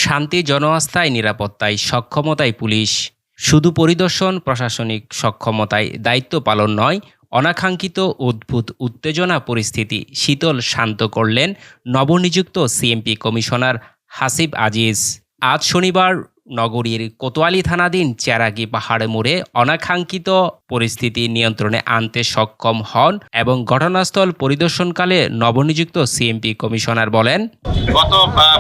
শান্তি, জনআস্থায়, নিরাপত্তায়, সক্ষমতায় পুলিশ শুধু পরিদর্শন, প্রশাসনিক সক্ষমতায় দায়িত্ব পালন নয়, অনাকাঙ্ক্ষিত অদ্ভুত উত্তেজনা পরিস্থিতি শীতল শান্ত করলেন নবনিযুক্ত সিএমপি কমিশনার হাসিব আজিজ। আজ শনিবার নগরীর কোতোয়ালি থানাধীন চেরাগী পাহাড় মোড়ে অনাকাঙ্ক্ষিত পরিস্থিতি নিয়ন্ত্রণে আনতে সক্ষম হন এবং ঘটনাস্থল পরিদর্শনকালে নবনিযুক্ত সিএমপি কমিশনার বলেন, গত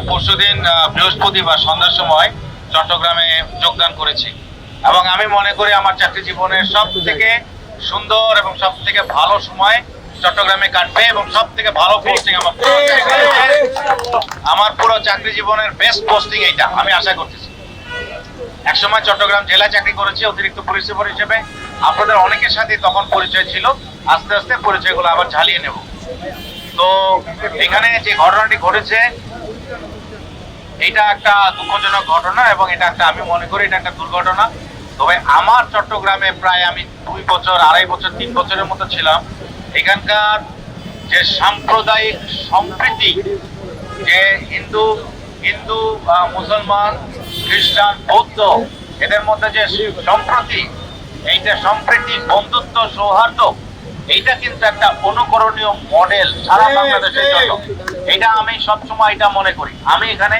পরশুদিন বৃহস্পতিবার সন্ধ্যার সময় চট্টগ্রামে যোগদান করেছি এবং আমি মনে করি আমার চাকরি জীবনের সব থেকে সুন্দর এবং সব থেকে ভালো সময় চট্টগ্রামে কাটবে এবং সব থেকে ভালো পোস্টিং আমার পুরো চাকরি জীবনের বেস্ট পোস্টিং এইটা আমি আশা করতেছি। একসময় চট্টগ্রাম জেলায় চাকরি করেছি অতিরিক্ত পুলিশ সুপার হিসেবে। আপনাদের অনেকের সাথে তখন পরিচয় ছিল, আস্তে আস্তে পরিচয়গুলো আবার ঝালিয়ে নেব। তো এখানে যে ঘটনাটি ঘটেছে এটা একটা দুঃখজনক ঘটনা এবং এটা একটা, আমি মনে করি এটা একটা দুর্ঘটনা। তবে আমার চট্টগ্রামে প্রায় আমি 2 বছর, 2.5 বছর, 3 বছরের মতো ছিলাম। এখানকার যে সাম্প্রদায়িক সম্প্রীতি, যে হিন্দু মুসলমান, খ্রিস্টান, বৌদ্ধ, এদের মধ্যে যে সম্প্রীতি, এইটা সম্প্রীতি, বন্ধুত্ব, সৌহার্দ্য, এইটা কিন্তু একটা অনুকরণীয় মডেল সারা বাংলাদেশের জন্য। এটা আমি সবসময় এটা মনে করি। আমি এখানে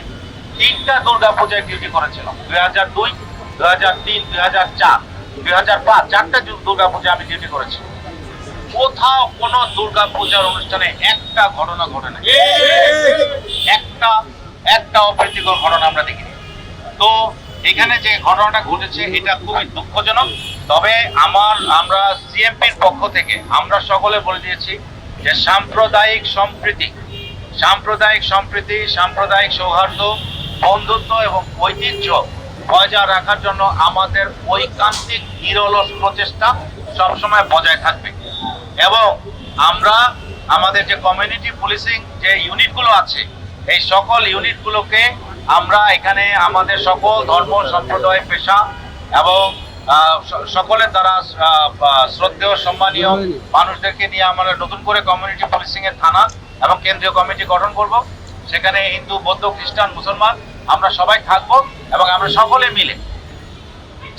3টা দুর্গাপূজায় ডিউটি করেছিলাম, 2002, 2003, 2004, 2005, 4টা দুর্গাপূজা আমি ডিউটি করেছি। কোথাও কোনো দুর্গাপূজার অনুষ্ঠানে একটা ঘটনা ঘটে না, একটা অপ্রীতিকর ঘটনা আমরা দেখিনি। তো এখানে যে ঘটনাটা ঘটেছে এটা খুবই দুঃখজনক। তবে আমরা সিএমপির পক্ষ থেকে আমরা সকলে বলে দিয়েছি যে সাম্প্রদায়িক সম্প্রীতি, সাম্প্রদায়িক সৌহার্দ্য, বন্ধুত্ব এবং ঐতিহ্য বজায় রাখার জন্য আমাদের ঐকান্তিক নিরলস প্রচেষ্টা সবসময় বজায় থাকবে। এবং আমরা আমাদের যে কমিউনিটি পুলিশিং যে ইউনিটগুলো আছে, এই সকল ইউনিটগুলোকে আমরা এখানে আমাদের সকল ধর্ম, সম্প্রদায়, পেশা এবং সকলের দ্বারা শ্রদ্ধেয় সম্মানীয় মানুষদেরকে নিয়ে আমরা নতুন করে কমিউনিটি পুলিশিং এর থানা এবং কেন্দ্রীয় কমিটি গঠন করব। সেখানে হিন্দু, বৌদ্ধ, খ্রিস্টান, মুসলমান আমরা সবাই থাকবো এবং আমরা সকলে মিলে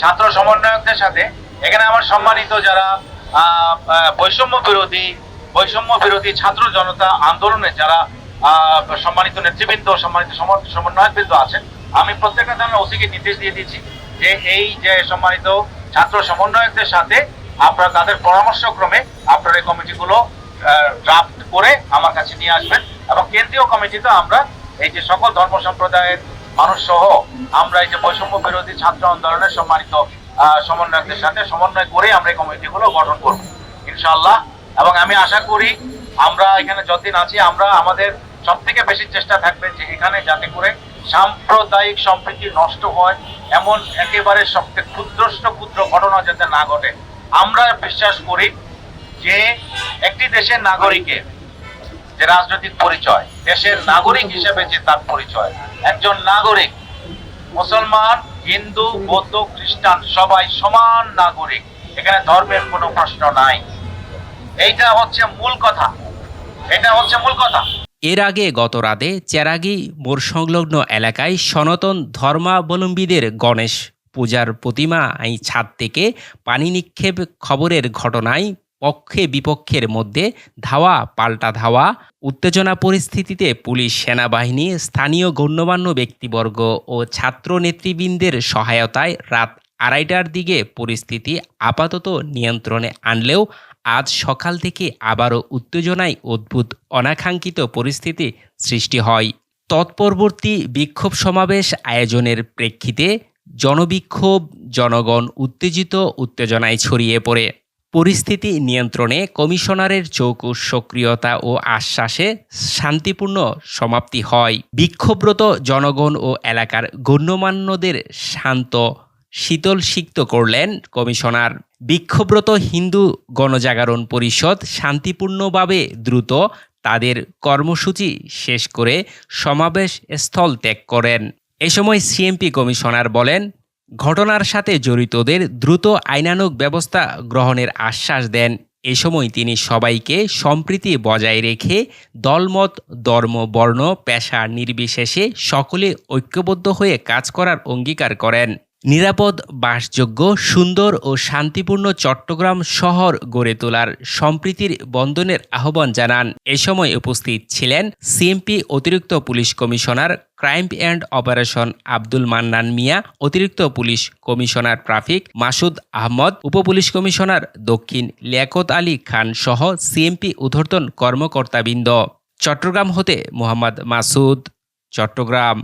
ছাত্র সমন্বয়কদের সাথে এখানে আমার সম্মানিত যারা বৈষম্য বিরোধী ছাত্র জনতা আন্দোলনে যারা সম্মানিত নেতৃবৃন্দ, সম্মানিত সমন্বয়কবৃন্দ আছেন, আমি প্রত্যেকটা থানার ওসিকে নির্দেশ দিয়ে দিয়েছি যে এই যে সম্মানিত ছাত্র সমন্বয়কদের সাথে আপনারা তাদের পরামর্শক্রমে আপনারা এই কমিটিগুলো ড্রাফট করে আমার কাছে নিয়ে আসবেন এবং কেন্দ্রীয় কমিটিতে আমরা এই যে সকল ধর্ম সম্প্রদায়ের মানুষ সহ আমরা এই যে বৈষম্য বিরোধী ছাত্র আন্দোলনের সম্মানিত সমন্বয়কদের সাথে সমন্বয় করে আমরা এই কমিটিগুলো গঠন করব ইনশাআল্লাহ। এবং আমি আশা করি আমরা এখানে যতদিন আছি আমরা আমাদের সব থেকে বেশি চেষ্টা থাকবে যে এখানে যাতে করে সাম্প্রদায়িক সম্প্রীতি নষ্ট হয় এমন একেবারে সবচেয়ে ক্ষুদ্র ঘটনা যাতে না ঘটে। আমরা বিশ্বাস করি যে একটি দেশের নাগরিকের যে রাজনৈতিক পরিচয়, দেশের নাগরিক হিসেবে যে তার পরিচয়, একজন নাগরিক মুসলমান, হিন্দু, বৌদ্ধ, খ্রিস্টান সবাই সমান নাগরিক, এখানে ধর্মের কোনো প্রশ্ন নাই। এইটা হচ্ছে মূল কথা। এর আগে গত রাতে চেরাগী মোড় সংলগ্ন এলাকায় সনাতন ধর্মাবলম্বীদের গণেশ পূজার প্রতিমা ছাদ থেকে পানি নিক্ষেপ খবরের ঘটনায় পক্ষে বিপক্ষের মধ্যে ধাওয়া পাল্টা ধাওয়া, উত্তেজনা পরিস্থিতিতে পুলিশ, সেনাবাহিনী, স্থানীয় গণ্যমান্য ব্যক্তিবর্গ ও ছাত্র নেতৃবৃন্দের সহায়তায় রাত 2:30টার দিকে পরিস্থিতি আপাতত নিয়ন্ত্রণে আনলেও আজ সকাল থেকে আবারও উত্তেজনায় অদ্ভুত অনাকাঙ্ক্ষিত পরিস্থিতি সৃষ্টি হয়। তৎপরবর্তী বিক্ষোভ সমাবেশ আয়োজনের প্রেক্ষিতে জনবিক্ষোভ, জনগণ উত্তেজনায় ছড়িয়ে পড়ে। পরিস্থিতি নিয়ন্ত্রণে কমিশনারের চৌকুশ সক্রিয়তা ও আশ্বাসে শান্তিপূর্ণ সমাপ্তি হয়। বিক্ষোভরত জনগণ ও এলাকার গণ্যমান্যদের শীতল করলেন কমিশনার। বিক্ষোভরত হিন্দু গণজাগরণ পরিষদ শান্তিপূর্ণভাবে দ্রুত তাদের কর্মসূচি শেষ করে সমাবেশ স্থল ত্যাগ করেন। এ সময় সিএমপি কমিশনার বলেন, ঘটনার সাথে জড়িতদের দ্রুত আইনানুগ ব্যবস্থা গ্রহণের আশ্বাস দেন এ সময় তিনি সবাইকে সম্প্রীতি বজায় রেখে দলমত, ধর্ম, বর্ণ, পেশা নির্বিশেষে সকলে ঐক্যবদ্ধ হয়ে কাজ করার অঙ্গীকার করেন। নিরাপদ, বাসযোগ্য, সুন্দর ও শান্তিপূর্ণ চট্টগ্রাম শহর গড়ে তোলার সম্প্রীতির বন্ধনের আহ্বান জানান। এ সময় উপস্থিত ছিলেন সিএমপি অতিরিক্ত police commissioner crime and operation Abdul Mannan Mia, অতিরিক্ত police commissioner traffic Masud Ahmed, উপপুলিশ কমিশনার দক্ষিণ লিয়াকত আলী খান সহ সিএমপি ঊর্ধ্বতন কর্মকর্তাবৃন্দ। চট্টগ্রাম হতে মোহাম্মদ মাসুদ, চট্টগ্রাম।